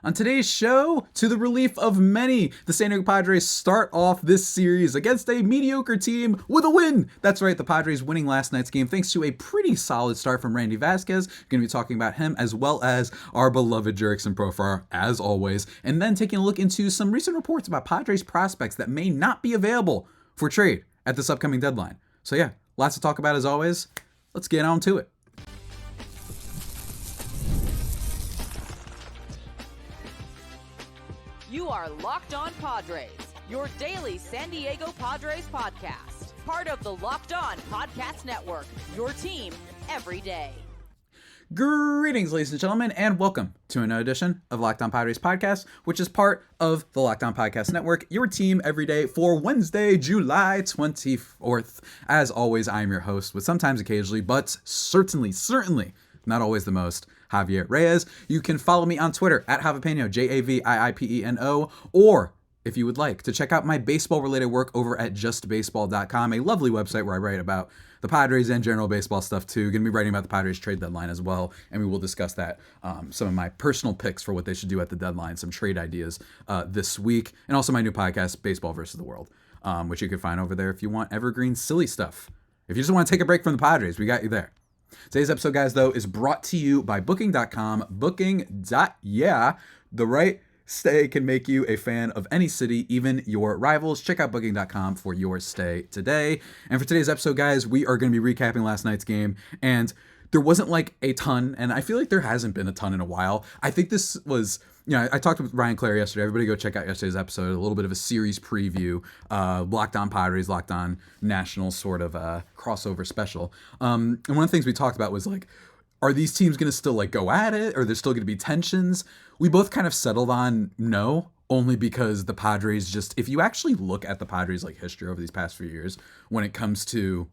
On today's show, to the relief of many, the San Diego Padres start off this series against a mediocre team with a win. That's right, the Padres winning last night's game thanks to a pretty solid start from Randy Vasquez. Going to be talking about him as well as our beloved Jurickson Profar, as always, and then taking a look into some recent reports about Padres prospects that may not be available for trade at this upcoming deadline. So yeah, lots to talk about as always. Let's get on to it. You are Locked On Padres, your daily San Diego Padres podcast. Part of the Locked On Podcast Network, your team every day. Greetings, ladies and gentlemen, and welcome to another edition of Locked On Padres podcast, which is part of the Locked On Podcast Network, your team every day for Wednesday, July 24th. As always, I am your host with sometimes occasionally, but certainly not always the most, Javier Arraez. You can follow me on Twitter at Javipeno, Javiipeno, or if you would like to check out my baseball-related work over at justbaseball.com, a lovely website where I write about the Padres and general baseball stuff too. Going to be writing about the Padres trade deadline as well, and we will discuss that. Some of my personal picks for what they should do at the deadline, some trade ideas this week, and also my new podcast, Baseball versus the World, which you can find over there if you want evergreen silly stuff. If you just want to take a break from the Padres, we got you there. Today's episode, guys, though, is brought to you by Booking.com. Booking.yeah, the right stay can make you a fan of any city, even your rivals. Check out Booking.com for your stay today. And for today's episode, guys, we are going to be recapping last night's game. And there wasn't like a ton, and I feel like there hasn't been a ton in a while. I think this was, I talked with Ryan Clare yesterday. Everybody go check out yesterday's episode, a little bit of a series preview, Locked On Padres, Locked On Nationals sort of crossover special. And one of the things we talked about was like, are these teams going to still like go at it? Or there's still going to be tensions? We both kind of settled on no, only because the Padres just, if you actually look at the Padres like history over these past few years, when it comes to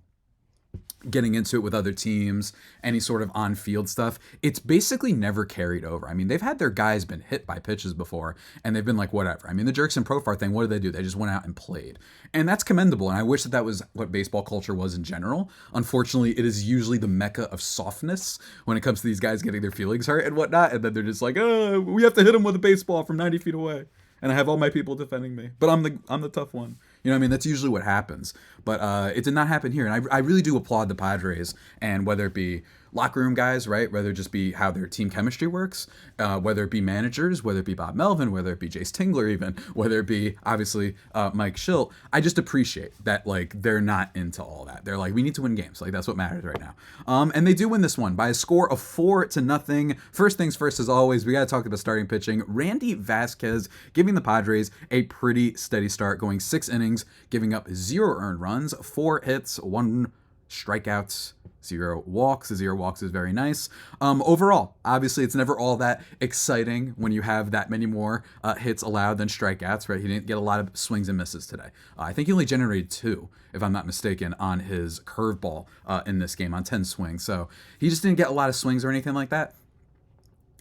getting into it with other teams, any sort of on-field stuff, it's basically never carried over. I mean, they've had their guys been hit by pitches before, and they've been like, whatever. I mean, the Jurickson Profar thing, what did they do? They just went out and played. And that's commendable, and I wish that was what baseball culture was in general. Unfortunately, it is usually the mecca of softness when it comes to these guys getting their feelings hurt and whatnot, and then they're just like, oh, we have to hit him with a baseball from 90 feet away. And I have all my people defending me, but I'm the tough one. You know what I mean? That's usually what happens. But it did not happen here. And I really do applaud the Padres, and whether it be locker room guys, right? Whether it just be how their team chemistry works, whether it be managers, whether it be Bob Melvin, whether it be Jace Tingler even, whether it be, obviously, Mike Schilt. I just appreciate that, like, they're not into all that. They're like, we need to win games. Like, that's what matters right now. And they do win this one by a score of 4-0. First things first, as always, we got to talk about starting pitching. Randy Vasquez giving the Padres a pretty steady start, going 6 innings, giving up 0 earned runs, 4 hits, 1 strikeouts, 0 walks. 0 walks is very nice. Overall, obviously, it's never all that exciting when you have that many more hits allowed than strikeouts, right? He didn't get a lot of swings and misses today. I think he only generated 2, if I'm not mistaken, on his curveball in this game on 10 swings. So he just didn't get a lot of swings or anything like that.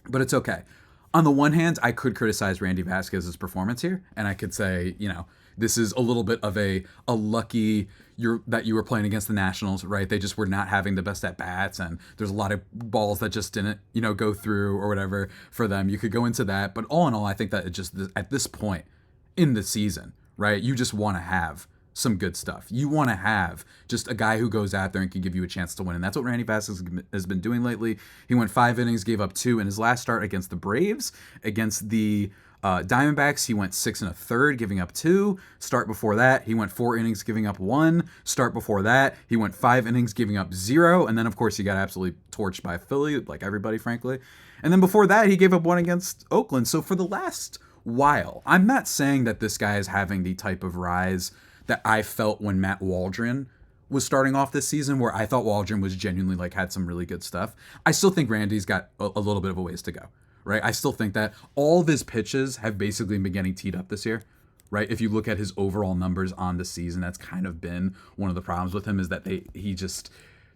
But it's okay. On the one hand, I could criticize Randy Vasquez's performance here, and I could say, this is a little bit of a lucky that you were playing against the Nationals, right? They just were not having the best at bats, and there's a lot of balls that just didn't, go through or whatever for them. You could go into that, but all in all, I think that it just at this point in the season, right? You just want to have some good stuff. You want to have just a guy who goes out there and can give you a chance to win, and that's what Randy Vasquez has been doing lately. He went 5 innings, gave up 2 in his last start against the Braves. Against the Diamondbacks, he went 6 1/3, giving up 2. Start before that, he went 4 innings, giving up 1. Start before that, he went 5 innings, giving up 0. And then, of course, he got absolutely torched by Philly, like everybody, frankly. And then before that, he gave up 1 against Oakland. So for the last while, I'm not saying that this guy is having the type of rise that I felt when Matt Waldron was starting off this season, where I thought Waldron was genuinely like had some really good stuff. I still think Randy's got a little bit of a ways to go, right? I still think that all of his pitches have basically been getting teed up this year, right? If you look at his overall numbers on the season, that's kind of been one of the problems with him, is that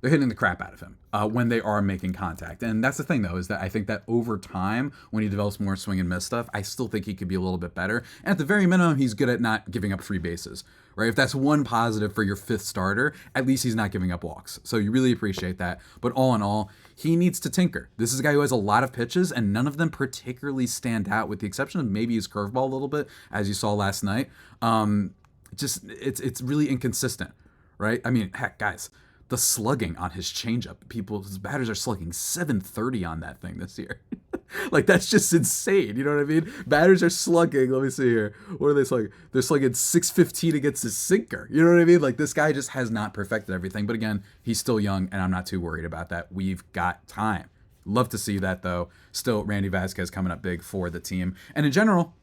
they're hitting the crap out of him when they are making contact. And that's the thing, though, is that I think that over time, when he develops more swing and miss stuff, I still think he could be a little bit better. And at the very minimum, he's good at not giving up free bases, right? If that's one positive for your fifth starter, at least he's not giving up walks. So you really appreciate that. But all in all, he needs to tinker. This is a guy who has a lot of pitches, and none of them particularly stand out, with the exception of maybe his curveball a little bit, as you saw last night. It's really inconsistent, right? I mean, heck, guys, the slugging on his changeup, his batters are slugging 730 on that thing this year. Like, that's just insane. You know what I mean? Batters are slugging. Let me see here. What are they slugging? They're slugging 615 against his sinker. You know what I mean? Like, this guy just has not perfected everything. But again, he's still young, and I'm not too worried about that. We've got time. Love to see that, though. Still, Randy Vasquez coming up big for the team. And in general,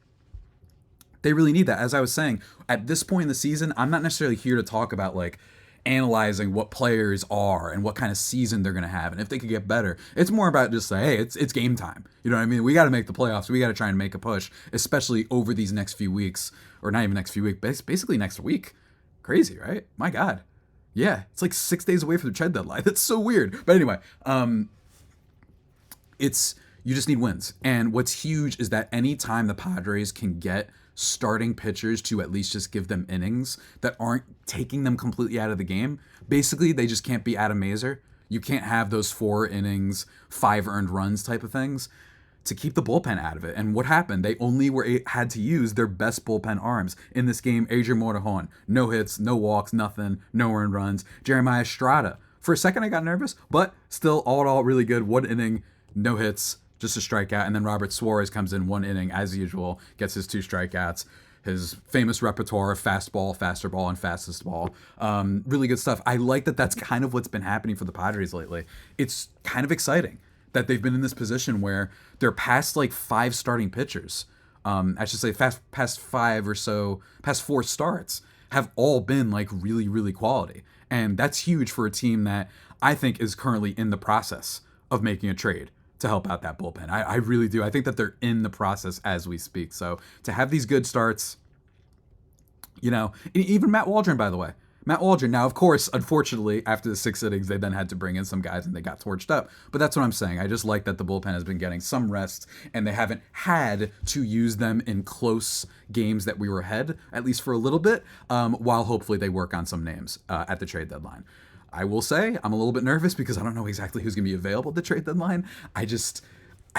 they really need that. As I was saying, at this point in the season, I'm not necessarily here to talk about, like, analyzing what players are and what kind of season they're going to have and if they could get better. It's more about just say, hey, it's game time. You know what I mean? We got to make the playoffs. We got to try and make a push, especially over these next few weeks, or not even next few weeks, basically next week. Crazy, right? My God. Yeah, it's like 6 days away from the trade deadline. That's so weird. But anyway, you just need wins. And what's huge is that anytime the Padres can get starting pitchers to at least just give them innings that aren't taking them completely out of the game. Basically, they just can't be Adam Mazer. You can't have those 4 innings, 5 earned runs type of things to keep the bullpen out of it. And what happened? They only had to use their best bullpen arms. In this game, Adrian Morejon, no hits, no walks, nothing, no earned runs. Jeremiah Estrada. For a second, I got nervous, but still, all in all, really good. 1 inning, no hits, just a strikeout. And then Robert Suarez comes in 1 inning, as usual, gets his 2 strikeouts. His famous repertoire of fastball, faster ball, and fastest ball. Really good stuff. I like that that's kind of what's been happening for the Padres lately. It's kind of exciting that they've been in this position where their past, like, 5 starting pitchers, I should say past 5 or so, past 4 starts, have all been, like, really, really quality. And that's huge for a team that I think is currently in the process of making a trade to help out that bullpen. I really do. I think that they're in the process as we speak. So to have these good starts, you know, even Matt Waldron, by the way. Matt Waldron. Now, of course, unfortunately, after the 6 innings, they then had to bring in some guys and they got torched up. But that's what I'm saying. I just like that the bullpen has been getting some rest and they haven't had to use them in close games that we were ahead, at least for a little bit, while hopefully they work on some names at the trade deadline. I will say I'm a little bit nervous because I don't know exactly who's going to be available at the trade deadline. I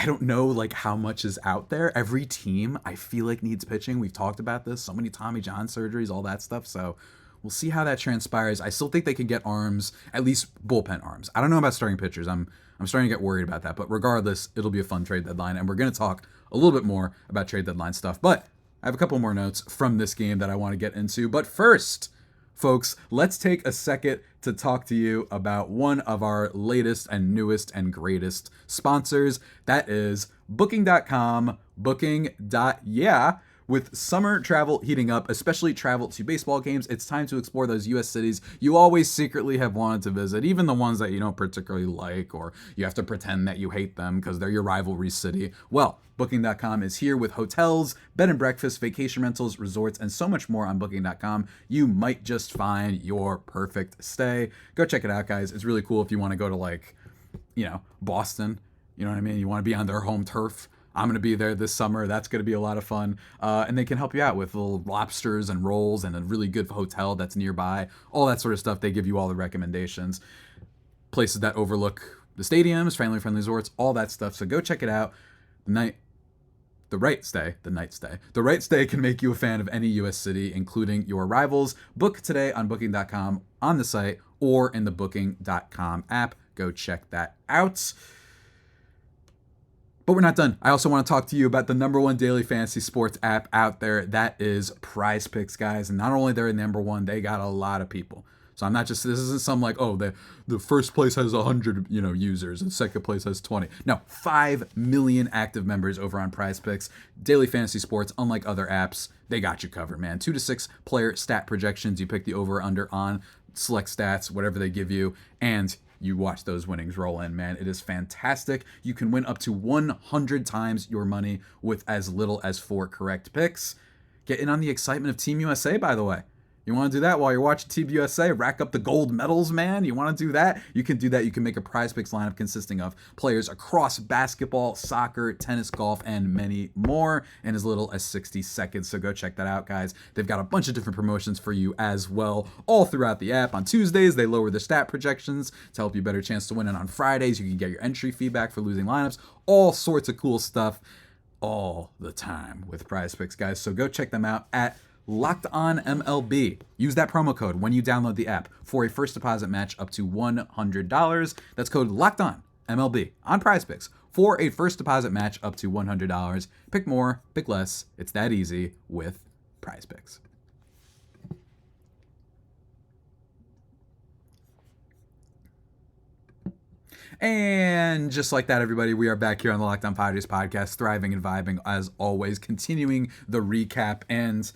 don't know, like, how much is out there. Every team, I feel like, needs pitching. We've talked about this. So many Tommy John surgeries, all that stuff. So we'll see how that transpires. I still think they can get arms, at least bullpen arms. I don't know about starting pitchers. I'm starting to get worried about that. But regardless, it'll be a fun trade deadline. And we're going to talk a little bit more about trade deadline stuff. But I have a couple more notes from this game that I want to get into. But first, folks, let's take a second to talk to you about one of our latest and newest and greatest sponsors. That is Booking.com, Booking.yeah. With summer travel heating up, especially travel to baseball games, it's time to explore those U.S. cities you always secretly have wanted to visit, even the ones that you don't particularly like, or you have to pretend that you hate them because they're your rivalry city. Well, Booking.com is here with hotels, bed and breakfast, vacation rentals, resorts, and so much more on Booking.com. You might just find your perfect stay. Go check it out, guys. It's really cool if you want to go to, like, you know, Boston. You know what I mean? You want to be on their home turf. I'm going to be there this summer. That's going to be a lot of fun. And they can help you out with little lobsters and rolls and a really good hotel that's nearby. All that sort of stuff. They give you all the recommendations. Places that overlook the stadiums, family-friendly resorts, all that stuff. So go check it out. The right stay can make you a fan of any U.S. city, including your rivals. Book today on Booking.com on the site or in the Booking.com app. Go check that out. But we're not done. I also want to talk to you about the #1 daily fantasy sports app out there. That is Prize Picks, guys. And not only they're #1, they got a lot of people. So I'm not just, this isn't some like, oh, the first place has 100, users and second place has 20. No, 5 million active members over on Prize Picks. Daily fantasy sports, unlike other apps, they got you covered, man. 2 to 6 player stat projections. You pick the over under on select stats, whatever they give you, and you watch those winnings roll in, man. It is fantastic. You can win up to 100 times your money with as little as 4 correct picks. Get in on the excitement of Team USA, by the way. You want to do that while you're watching Team USA, rack up the gold medals, man? You want to do that? You can do that. You can make a Prize Picks lineup consisting of players across basketball, soccer, tennis, golf, and many more in as little as 60 seconds. So go check that out, guys. They've got a bunch of different promotions for you as well, all throughout the app. On Tuesdays, they lower the stat projections to help you better chance to win. And on Fridays, you can get your entry feedback for losing lineups. All sorts of cool stuff all the time with Prize Picks, guys. So go check them out at Locked On MLB. Use that promo code when you download the app for a first deposit match up to $100. That's code Locked On MLB on Prize Picks for a first deposit match up to $100. Pick more, pick less. It's that easy with Prize Picks. And just like that, everybody, we are back here on the Locked On Padres podcast, thriving and vibing as always, continuing the recap. And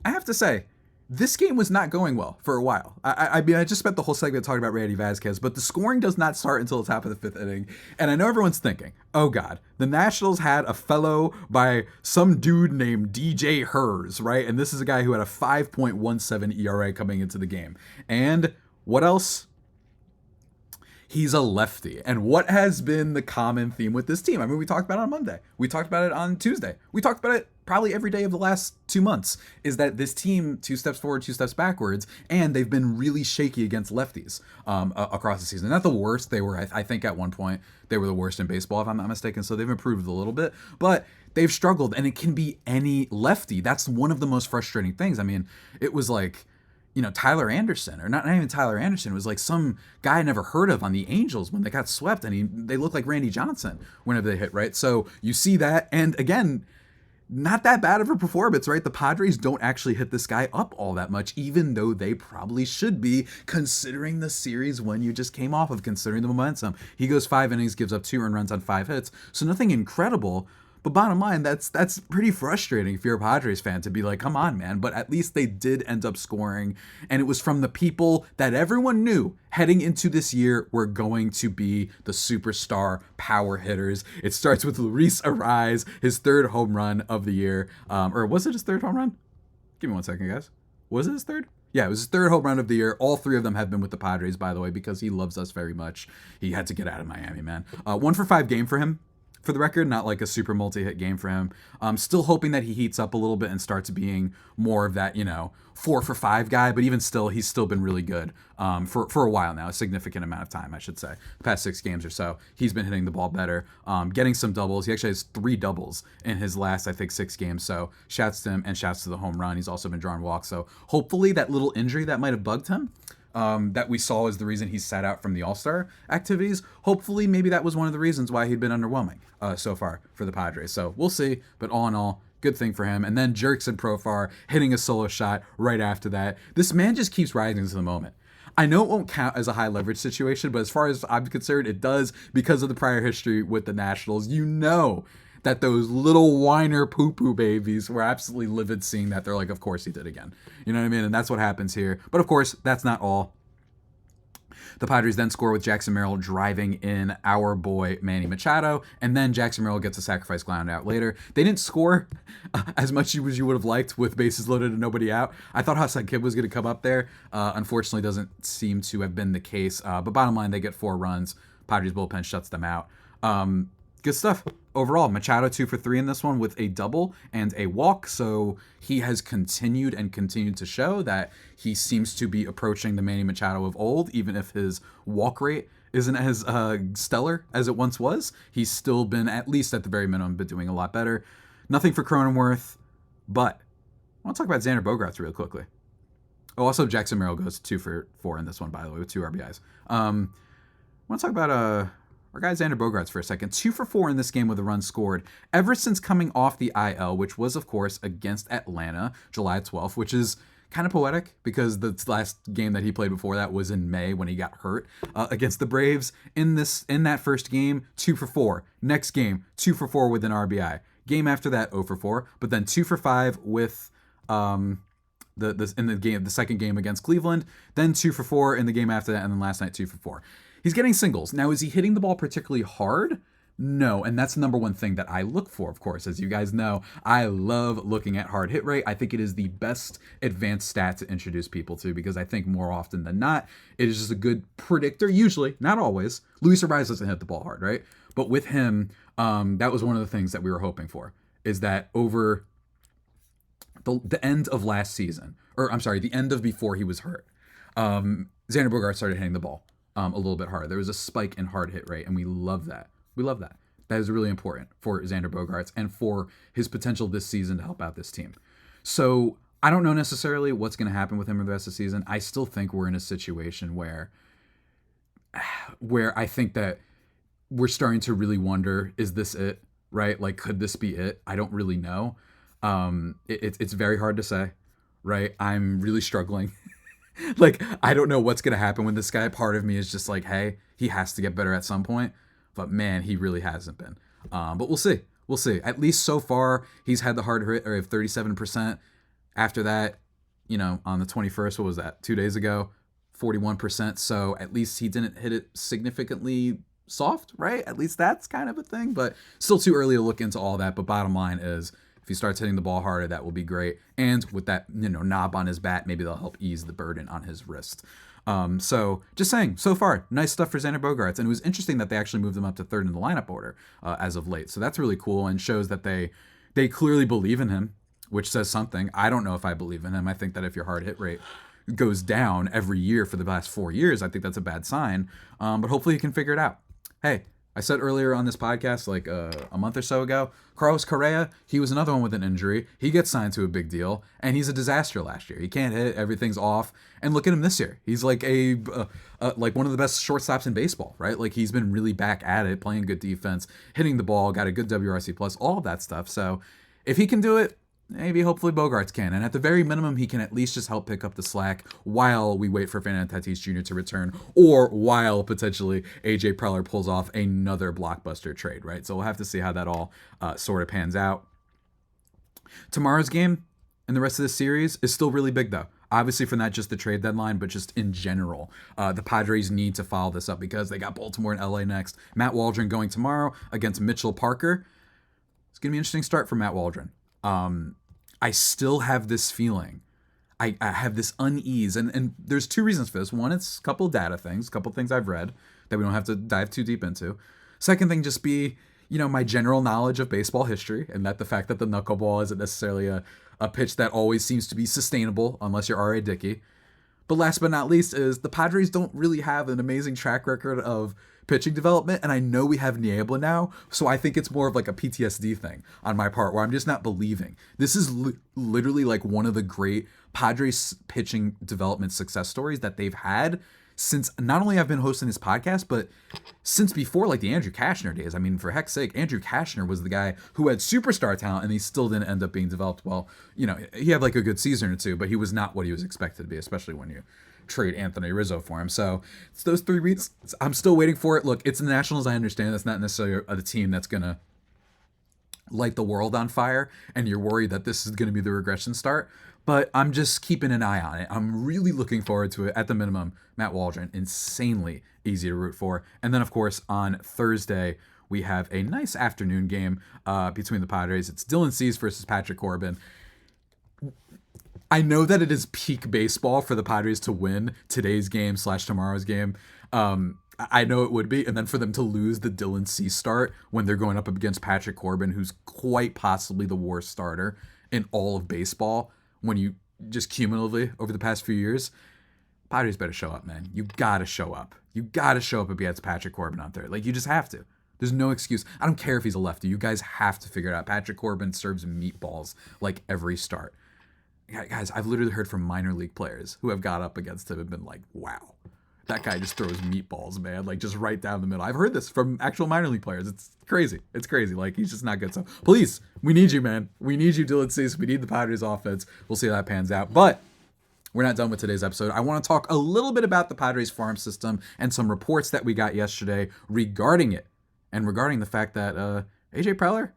I have to say, this game was not going well for a while. I mean, I just spent the whole segment talking about Randy Vasquez, but the scoring does not start until the top of the fifth inning. And I know everyone's thinking, oh God, the Nationals had a fellow by some dude named DJ Hers, right? And this is a guy who had a 5.17 ERA coming into the game. And what else? He's a lefty. And what has been the common theme with this team? I mean, we talked about it on Monday. We talked about it on Tuesday. We talked about it probably every day of the last 2 months, is that this team, 2 steps forward, 2 steps backwards, and they've been really shaky against lefties across the season. Not the worst. They were, I think at one point, they were the worst in baseball, if I'm not mistaken. So they've improved a little bit, but they've struggled, and it can be any lefty. That's one of the most frustrating things. I mean, it was like, you know, Tyler Anderson, or not even Tyler Anderson. It was like some guy I never heard of on the Angels when they got swept, and they look like Randy Johnson whenever they hit, right? So you see that, and again, not that bad of a performance, right? The Padres don't actually hit this guy up all that much, even though they probably should be, considering the series when you just came off of, considering the momentum. He goes 5 innings, gives up 2 earned runs on 5 hits, so nothing incredible. But bottom line, that's pretty frustrating if you're a Padres fan to be like, come on, man. But at least they did end up scoring. And it was from the people that everyone knew heading into this year were going to be the superstar power hitters. It starts with Luis Arraez, his 3rd home run of the year. Or was it his 3rd home run? Give me 1 second, guys. Was it his 3rd? Yeah, it was his 3rd home run of the year. All 3 of them have been with the Padres, by the way, because he loves us very much. He had to get out of Miami, man. 1 for 5 game for him. For the record, not like a super multi-hit game for him. Still hoping that he heats up a little bit and starts being more of that, 4 for 5 guy. But even still, he's still been really good for a while now, a significant amount of time, I should say. The past 6 games or so, he's been hitting the ball better, getting some doubles. He actually has 3 doubles in his last, I think, 6 games. So shouts to him and shouts to the home run. He's also been drawing walks. So hopefully that little injury that might have bugged him, that we saw is the reason he sat out from the All-Star activities. Hopefully, maybe that was one of the reasons why he'd been underwhelming so far for the Padres. So we'll see. But all in all, good thing for him. And then Jurickson Profar hitting a solo shot right after that. This man just keeps rising to the moment. I know it won't count as a high leverage situation, but as far as I'm concerned, it does because of the prior history with the Nationals. You know that those little whiner poo-poo babies were absolutely livid seeing that. They're like, of course he did again. You know what I mean? And that's what happens here. But of course, that's not all. The Padres then score with Jackson Merrill driving in our boy Manny Machado, and then Jackson Merrill gets a sacrifice ground out later. They didn't score as much as you would have liked with bases loaded and nobody out. I thought Ha-Seong was going to come up there. Unfortunately, doesn't seem to have been the case. But bottom line, they get 4 runs. Padres bullpen shuts them out. Good stuff. Overall, Machado 2 for 3 in this one with a double and a walk. So he has continued to show that he seems to be approaching the Manny Machado of old, even if his walk rate isn't as stellar as it once was. He's still been, at least at the very minimum, been doing a lot better. Nothing for Cronenworth, but I want to talk about Xander Bogaerts real quickly. Oh, also Jackson Merrill goes 2 for 4 in this one, by the way, with 2 RBIs. I want to talk about our guy Xander Bogaerts for a second. 2 for 4 in this game with a run scored ever since coming off the IL, which was, of course, against Atlanta, July 12th, which is kind of poetic because the last game that he played before that was in May when he got hurt against the Braves. In that first game, 2 for 4. Next game, 2 for 4 with an RBI. Game after that, 0 for 4, but then 2 for 5 with the second game against Cleveland, then 2 for 4 in the game after that, and then last night 2 for 4. He's getting singles. Now, is he hitting the ball particularly hard? No, and that's the number one thing that I look for, of course. As you guys know, I love looking at hard hit rate. I think it is the best advanced stat to introduce people to because I think more often than not, it is just a good predictor, usually, not always. Luis Arraez doesn't hit the ball hard, right? But with him, that was one of the things that we were hoping for, is that over the end of last season, or I'm sorry, the end of before he was hurt, Xander Bogaerts started hitting the ball a little bit harder. There was a spike in hard hit rate, and we love that. We love that. That is really important for Xander Bogaerts and for his potential this season to help out this team. So I don't know necessarily what's going to happen with him for the rest of the season. I still think we're in a situation where I think that we're starting to really wonder, is this it? Right? Like, could this be it? I don't really know. It's very hard to say, right? I'm really struggling. Like, I don't know what's going to happen with this guy. Part of me is just like, hey, he has to get better at some point. But man, he really hasn't been. But we'll see. We'll see. At least so far, he's had the hard hit rate of 37%. After that, on the 21st, what was that? 2 days ago, 41%. So at least he didn't hit it significantly soft, right? At least that's kind of a thing. But still too early to look into all that. But bottom line is, if he starts hitting the ball harder, that will be great. And with that, knob on his bat, maybe that'll help ease the burden on his wrist. So just saying, so far, nice stuff for Xander Bogaerts. And it was interesting that they actually moved him up to third in the lineup order as of late. So that's really cool and shows that they clearly believe in him, which says something. I don't know if I believe in him. I think that if your hard hit rate goes down every year for the last 4 years, I think that's a bad sign. But hopefully he can figure it out. Hey, I said earlier on this podcast, like a month or so ago, Carlos Correa, he was another one with an injury. He gets signed to a big deal, and he's a disaster last year. He can't hit. Everything's off. And look at him this year. He's like like one of the best shortstops in baseball, right? Like he's been really back at it, playing good defense, hitting the ball, got a good WRC plus, all of that stuff. So if he can do it, maybe hopefully Bogaerts can. And at the very minimum, he can at least just help pick up the slack while we wait for Fernando Tatis Jr. to return, or while potentially AJ Preller pulls off another blockbuster trade, right? So we'll have to see how that all sort of pans out. Tomorrow's game and the rest of this series is still really big, though. Obviously, for not just the trade deadline, but just in general. The Padres need to follow this up because they got Baltimore and LA next. Matt Waldron going tomorrow against Mitchell Parker. It's going to be an interesting start for Matt Waldron. I still have this feeling. I have this unease, and there's two reasons for this. One, it's a couple of data things, a couple of things I've read that we don't have to dive too deep into. Second thing, just be, my general knowledge of baseball history, and that the fact that the knuckleball isn't necessarily a pitch that always seems to be sustainable unless you're R.A. Dickey. But last but not least is the Padres don't really have an amazing track record of pitching development, and I know we have Niebla now, so I think it's more of like a PTSD thing on my part where I'm just not believing. This is literally like one of the great Padres pitching development success stories that they've had since not only I've been hosting this podcast, but since before like the Andrew Kashner days. I mean, for heck's sake, Andrew Kashner was the guy who had superstar talent and he still didn't end up being developed well. He had like a good season or two, but he was not what he was expected to be, especially when you trade Anthony Rizzo for him. So it's those 3 reasons. I'm still waiting for it. Look, it's the Nationals. I understand that's not necessarily the team that's going to light the world on fire, and you're worried that this is going to be the regression start. But I'm just keeping an eye on it. I'm really looking forward to it. At the minimum, Matt Waldron, insanely easy to root for. And then, of course, on Thursday, we have a nice afternoon game between the Padres. It's Dylan Cease versus Patrick Corbin. I know that it is peak baseball for the Padres to win today's game / tomorrow's game. I know it would be. And then for them to lose the Dylan Cease start when they're going up against Patrick Corbin, who's quite possibly the worst starter in all of baseball when you just cumulatively over the past few years. Padres better show up, man. You got to show up. You got to show up against Patrick Corbin out there. Like, you just have to. There's no excuse. I don't care if he's a lefty. You guys have to figure it out. Patrick Corbin serves meatballs like every start. Guys, I've literally heard from minor league players who have got up against him and been like, wow, that guy just throws meatballs, man. Like, just right down the middle. I've heard this from actual minor league players. It's crazy. It's crazy. Like, he's just not good. So please, we need you, man. We need you, Dylan Cease. We need the Padres offense. We'll see how that pans out. But we're not done with today's episode. I want to talk a little bit about the Padres farm system and some reports that we got yesterday regarding it, and regarding the fact that AJ Preller,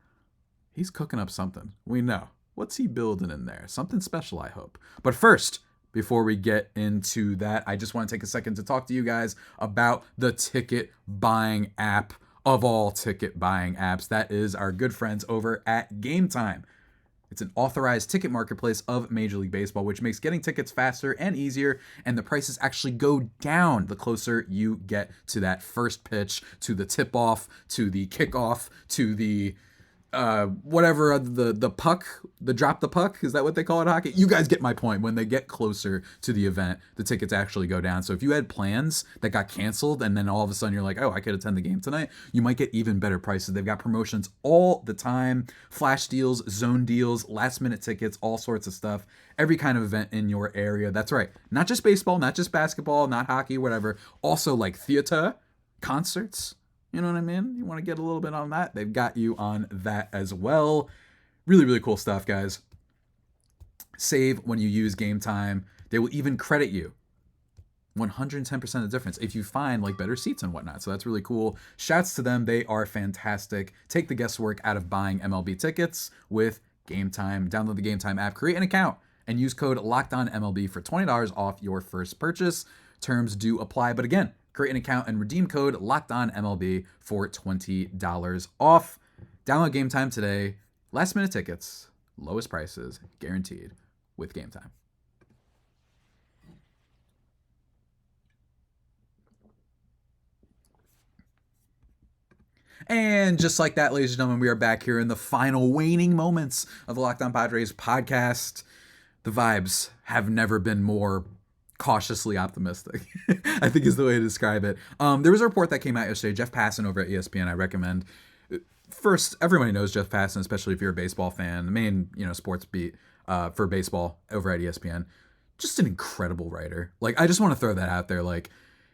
he's cooking up something. We know. What's he building in there? Something special, I hope. But first, before we get into that, I just want to take a second to talk to you guys about the ticket buying app of all ticket buying apps. That is our good friends over at Game Time. It's an authorized ticket marketplace of Major League Baseball, which makes getting tickets faster and easier, and the prices actually go down the closer you get to that first pitch, to the tip-off, to the kickoff, to the whatever, the puck, the drop the puck, is that what they call it in hockey? You guys get my point. When they get closer to the event, the tickets actually go down. So if you had plans that got canceled and then all of a sudden you're like, oh, I could attend the game tonight, you might get even better prices. They've got promotions all the time, flash deals, zone deals, last minute tickets, all sorts of stuff, every kind of event in your area. That's right, not just baseball, not just basketball, not hockey, whatever, also like theater, concerts. You know what I mean? You want to get a little bit on that? They've got you on that as well. Really, really cool stuff, guys. Save when you use Game Time. They will even credit you 110% of the difference if you find like better seats and whatnot. So that's really cool. Shouts to them. They are fantastic. Take the guesswork out of buying MLB tickets with Game Time. Download the Game Time app, create an account, and use code LOCKEDONMLB for $20 off your first purchase. Terms do apply. But again, create an account and redeem code LOCKEDONMLB for $20 off. Download Game Time today. Last minute tickets, lowest prices, guaranteed with Game Time. And just like that, ladies and gentlemen, we are back here in the final waning moments of the Locked On Padres podcast. The vibes have never been more cautiously optimistic, I think is the way to describe it. There was a report that came out yesterday. Jeff Passan over at ESPN, I recommend. First, everybody knows Jeff Passan, especially if you're a baseball fan, the main sports beat for baseball over at ESPN. Just an incredible writer. Like, I just want to throw that out there. Like,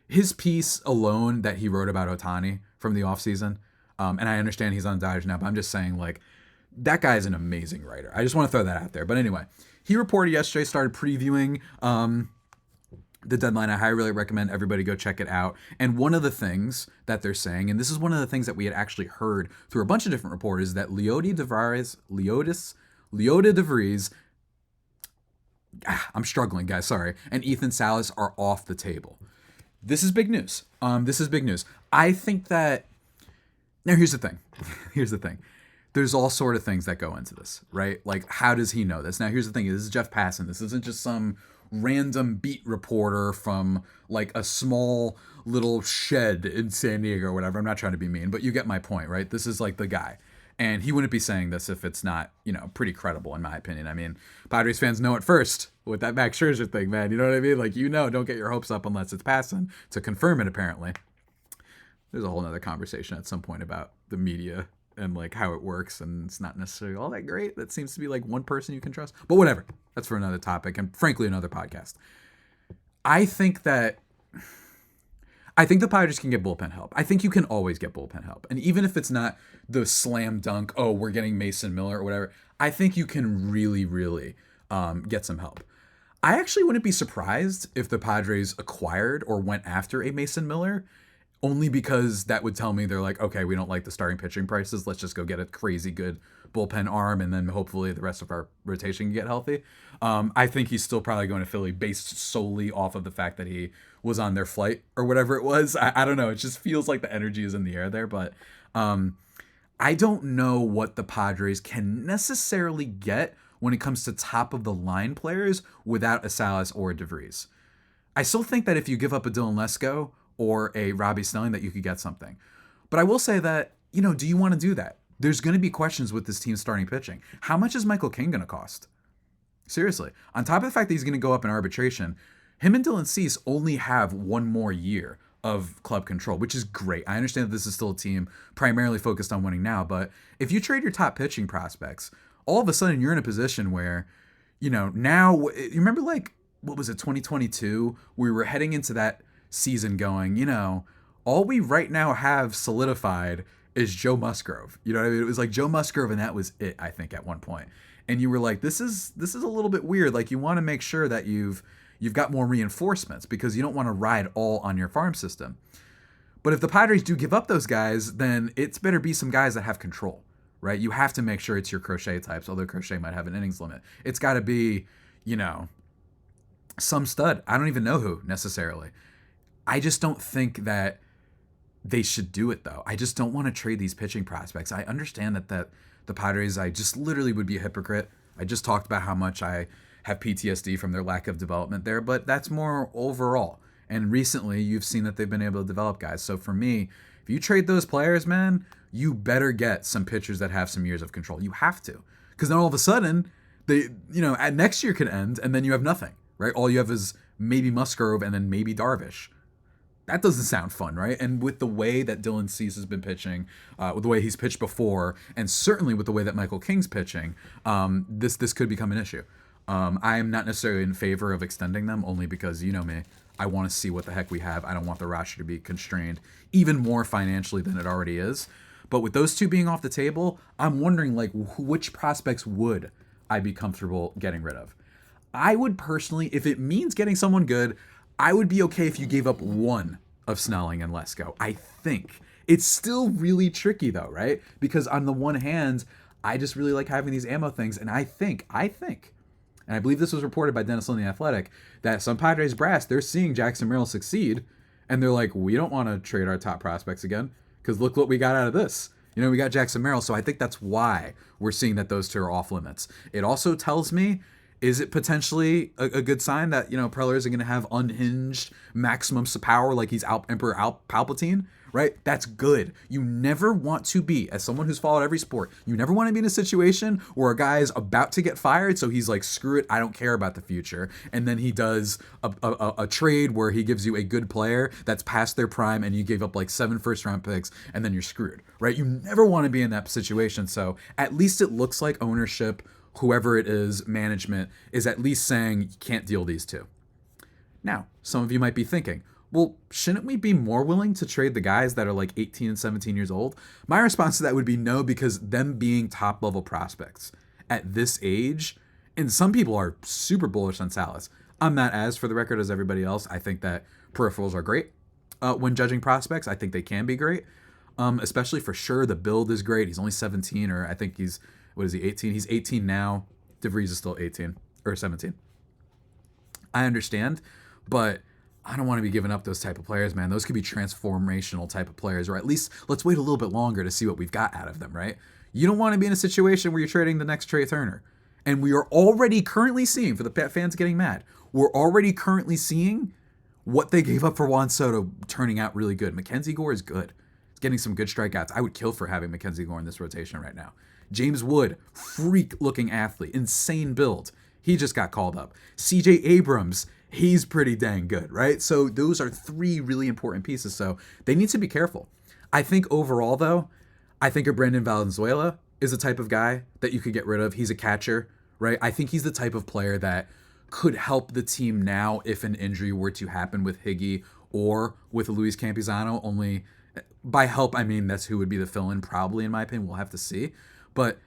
his piece alone that he wrote about Ohtani from the offseason, and I understand he's on Dodgers now, but I'm just saying, like, that guy is an amazing writer. I just want to throw that out there. But anyway, he reported yesterday, started previewing the deadline. I highly recommend everybody go check it out. And one of the things that they're saying, and this is one of the things that we had actually heard through a bunch of different reporters, that Leody DeVries, I'm struggling, guys, sorry, and Ethan Salas are off the table. This is big news. I think that, now here's the thing. There's all sort of things that go into this, right? Like, how does he know this? Now, here's the thing. This is Jeff Passan. This isn't just some random beat reporter from like a small little shed in San Diego or whatever. I'm not trying to be mean, but you get my point, right? This is like the guy. And he wouldn't be saying this if it's not, pretty credible, in my opinion. I mean, Padres fans know it first with that Max Scherzer thing, man. You know what I mean? Like, don't get your hopes up unless it's Passan to confirm it, apparently. There's a whole nother conversation at some point about the media and like how it works, and it's not necessarily all that great. That seems to be like one person you can trust, but whatever. That's for another topic, and frankly, another podcast. I think the Padres can get bullpen help. I think you can always get bullpen help, and even if it's not the slam dunk, oh, we're getting Mason Miller or whatever, I think you can really, really get some help. I actually wouldn't be surprised if the Padres acquired or went after a Mason Miller, only because that would tell me they're like, okay, we don't like the starting pitching prices. Let's just go get a crazy good bullpen arm, and then hopefully the rest of our rotation can get healthy. I think he's still probably going to Philly based solely off of the fact that he was on their flight or whatever it was. I don't know. It just feels like the energy is in the air there, but I don't know what the Padres can necessarily get when it comes to top of the line players without a Salas or a DeVries. I still think that if you give up a Dylan Lesko or a Robbie Snelling, that you could get something. But I will say that, do you want to do that? There's going to be questions with this team starting pitching. How much is Michael King going to cost? Seriously. On top of the fact that he's going to go up in arbitration, him and Dylan Cease only have one more year of club control, which is great. I understand that this is still a team primarily focused on winning now, but if you trade your top pitching prospects, all of a sudden you're in a position where, now, you remember like, what was it, 2022? We were heading into that season going, all we right now have solidified is Joe Musgrove. You know what I mean? It was like Joe Musgrove, and that was it, I think, at one point. And you were like, this is a little bit weird. Like, you want to make sure that you've got more reinforcements because you don't want to ride all on your farm system. But if the Padres do give up those guys, then it's better be some guys that have control, right? You have to make sure it's your Crochet types, although Crochet might have an innings limit. It's got to be, some stud. I don't even know who necessarily. I just don't think that they should do it, though. I just don't want to trade these pitching prospects. I understand that the Padres, I just literally would be a hypocrite. I just talked about how much I have PTSD from their lack of development there, but that's more overall. And recently, you've seen that they've been able to develop guys. So for me, if you trade those players, man, you better get some pitchers that have some years of control. You have to. Because then all of a sudden, next year could end, and then you have nothing, right? All you have is maybe Musgrove and then maybe Darvish. That doesn't sound fun, right? And with the way that Dylan Cease has been pitching, with the way he's pitched before, and certainly with the way that Michael King's pitching, this could become an issue. I am not necessarily in favor of extending them, only because, you know me, I want to see what the heck we have. I don't want the roster to be constrained even more financially than it already is. But with those two being off the table, I'm wondering, like, which prospects would I be comfortable getting rid of? I would personally, if it means getting someone good, I would be okay if you gave up one of Snelling and Lesko. I think. It's still really tricky, though, right? Because on the one hand, I just really like having these ammo things, and I think, and I believe this was reported by Dennis Lin, The Athletic, that some Padres brass, they're seeing Jackson Merrill succeed, and they're like, we don't want to trade our top prospects again, because look what we got out of this. We got Jackson Merrill, so I think that's why we're seeing that those two are off limits. It also tells me, is it potentially a good sign that, Preller isn't going to have unhinged maximum power like he's Emperor Palpatine, right? That's good. You never want to be, as someone who's followed every sport, you never want to be in a situation where a guy is about to get fired, so he's like, screw it, I don't care about the future. And then he does a trade where he gives you a good player that's past their prime, and you gave up like 7 first-round picks, and then you're screwed, right? You never want to be in that situation. So at least it looks like ownership, whoever it is, management, is at least saying you can't deal these two. Now, some of you might be thinking, well, shouldn't we be more willing to trade the guys that are like 18 and 17 years old? My response to that would be no, because them being top-level prospects at this age, and some people are super bullish on Salas. I'm not as, for the record, as everybody else. I think that peripherals are great when judging prospects. I think they can be great, especially for sure. The build is great. He's only 17, or I think he's, 18? He's 18 now. DeVries is still 18 or 17. I understand, but I don't want to be giving up those type of players, man. Those could be transformational type of players, or at least let's wait a little bit longer to see what we've got out of them, right? You don't want to be in a situation where you're trading the next Trey Turner. And we are already currently seeing, for the fans getting mad, we're already currently seeing what they gave up for Juan Soto turning out really good. Mackenzie Gore is good. He's getting some good strikeouts. I would kill for having Mackenzie Gore in this rotation right now. James Wood, freak-looking athlete, insane build. He just got called up. CJ Abrams, he's pretty dang good, right? So those are 3 really important pieces, so they need to be careful. I think overall, though, I think a Brandon Valenzuela is the type of guy that you could get rid of. He's a catcher, right? I think he's the type of player that could help the team now if an injury were to happen with Higgy or with Luis Campusano. Only by help, I mean that's who would be the fill-in, probably, in my opinion. We'll have to see. But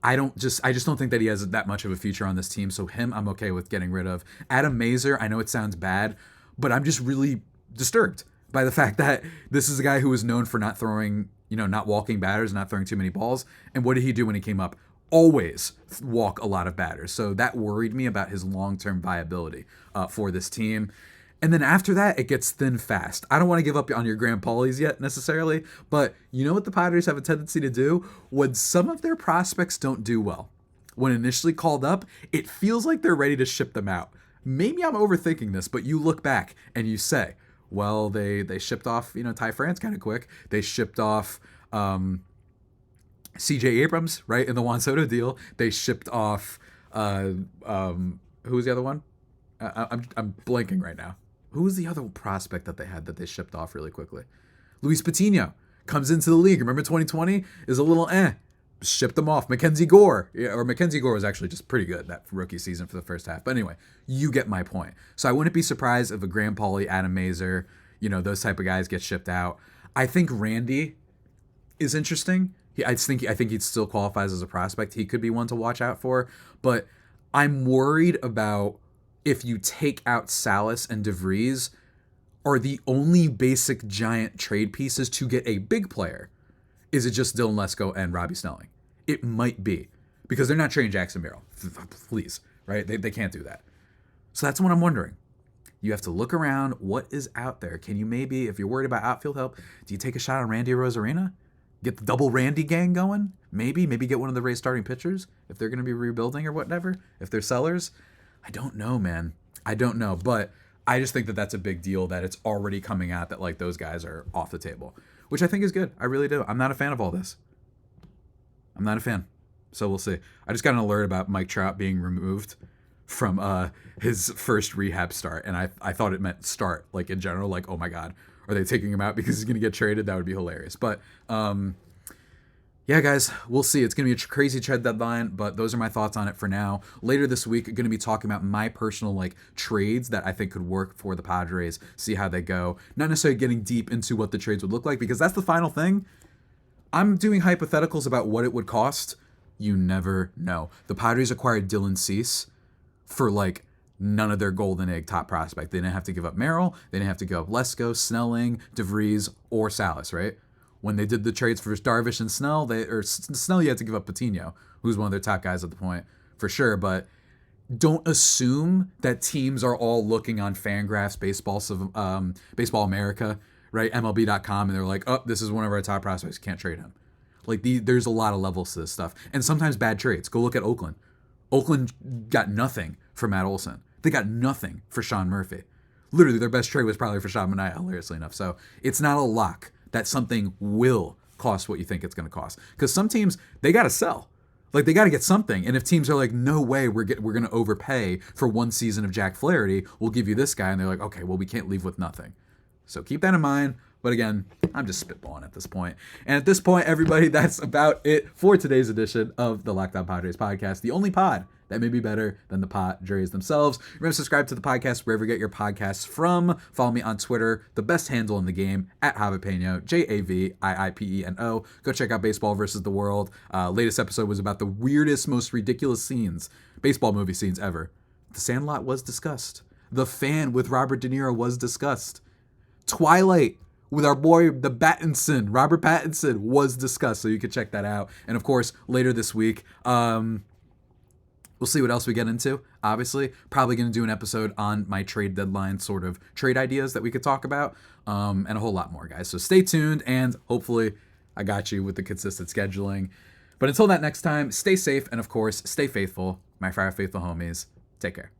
I just don't think that he has that much of a future on this team. So him, I'm okay with getting rid of. Adam Mazur, I know it sounds bad, but I'm just really disturbed by the fact that this is a guy who was known for not throwing, not walking batters, not throwing too many balls. And what did he do when he came up? Always walk a lot of batters. So that worried me about his long-term viability for this team. And then after that, it gets thin fast. I don't want to give up on your Graham Paulies yet necessarily, but you know what the Padres have a tendency to do? When some of their prospects don't do well, when initially called up, it feels like they're ready to ship them out. Maybe I'm overthinking this, but you look back and you say, well, they shipped off, Ty France kind of quick. They shipped off CJ Abrams, right, in the Juan Soto deal. They shipped off, who was the other one? I'm blanking right now. Who was the other prospect that they had that they shipped off really quickly? Luis Patino comes into the league. Remember 2020? Is a little shipped them off. Mackenzie Gore. Mackenzie Gore was actually just pretty good that rookie season for the first half. But anyway, you get my point. So I wouldn't be surprised if a Graham Pauly, Adam Mazur, those type of guys get shipped out. I think Randy is interesting. I think he still qualifies as a prospect. He could be one to watch out for. But I'm worried about if you take out Salas and DeVries, are the only basic giant trade pieces to get a big player. Is it just Dylan Lesko and Robbie Snelling? It might be, because they're not trading Jackson Merrill. Please, right? They can't do that. So that's what I'm wondering. You have to look around. What is out there? Can you maybe, if you're worried about outfield help, do you take a shot on Randy Rosarina? Get the double Randy gang going? Maybe get one of the Rays starting pitchers if they're going to be rebuilding or whatever, if they're sellers. I don't know, man. I don't know, but I just think that that's a big deal that it's already coming out that like those guys are off the table, which I think is good. I really do. I'm not a fan of all this. I'm not a fan. So we'll see. I just got an alert about Mike Trout being removed from his first rehab start, and I thought it meant start, like in general, like, oh my God, are they taking him out because he's going to get traded? That would be hilarious. But yeah, guys, we'll see. It's going to be a crazy trade deadline, but those are my thoughts on it for now. Later this week, I'm going to be talking about my personal like trades that I think could work for the Padres, see how they go. Not necessarily getting deep into what the trades would look like, because that's the final thing. I'm doing hypotheticals about what it would cost. You never know. The Padres acquired Dylan Cease for like none of their golden egg top prospect. They didn't have to give up Merrill. They didn't have to give up Lesko, Snelling, DeVries, or Salas, right? When they did the trades for Darvish and Snell, Snell, you had to give up Patino, who's one of their top guys at the point, for sure. But don't assume that teams are all looking on Fangraphs, Baseball America, right, MLB.com, and they're like, oh, this is one of our top prospects, can't trade him. Like, there's a lot of levels to this stuff. And sometimes bad trades. Go look at Oakland. Oakland got nothing for Matt Olson. They got nothing for Sean Murphy. Literally, their best trade was probably for Sean Manaea, hilariously enough. So it's not a lock that something will cost what you think it's going to cost. Because some teams, they got to sell. Like, they got to get something. And if teams are like, no way, we're going to overpay for one season of Jack Flaherty, we'll give you this guy. And they're like, okay, well, we can't leave with nothing. So keep that in mind. But again, I'm just spitballing at this point. And at this point, everybody, that's about it for today's edition of the Locked On Padres podcast, the only pod that may be better than the Padres themselves. Remember to subscribe to the podcast wherever you get your podcasts from. Follow me on Twitter, the best handle in the game, at Javipeno, Javiiipeno. Go check out Baseball versus the World. Latest episode was about the weirdest, most ridiculous scenes, baseball movie scenes ever. The Sandlot was discussed. The Fan with Robert De Niro was discussed. Twilight with our boy, Robert Pattinson, was discussed, so you can check that out. And of course, later this week, we'll see what else we get into. Obviously, probably going to do an episode on my trade deadline sort of trade ideas that we could talk about, and a whole lot more, guys. So stay tuned, and hopefully I got you with the consistent scheduling. But until that next time, stay safe, and of course, stay faithful, my Fire Faithful homies. Take care.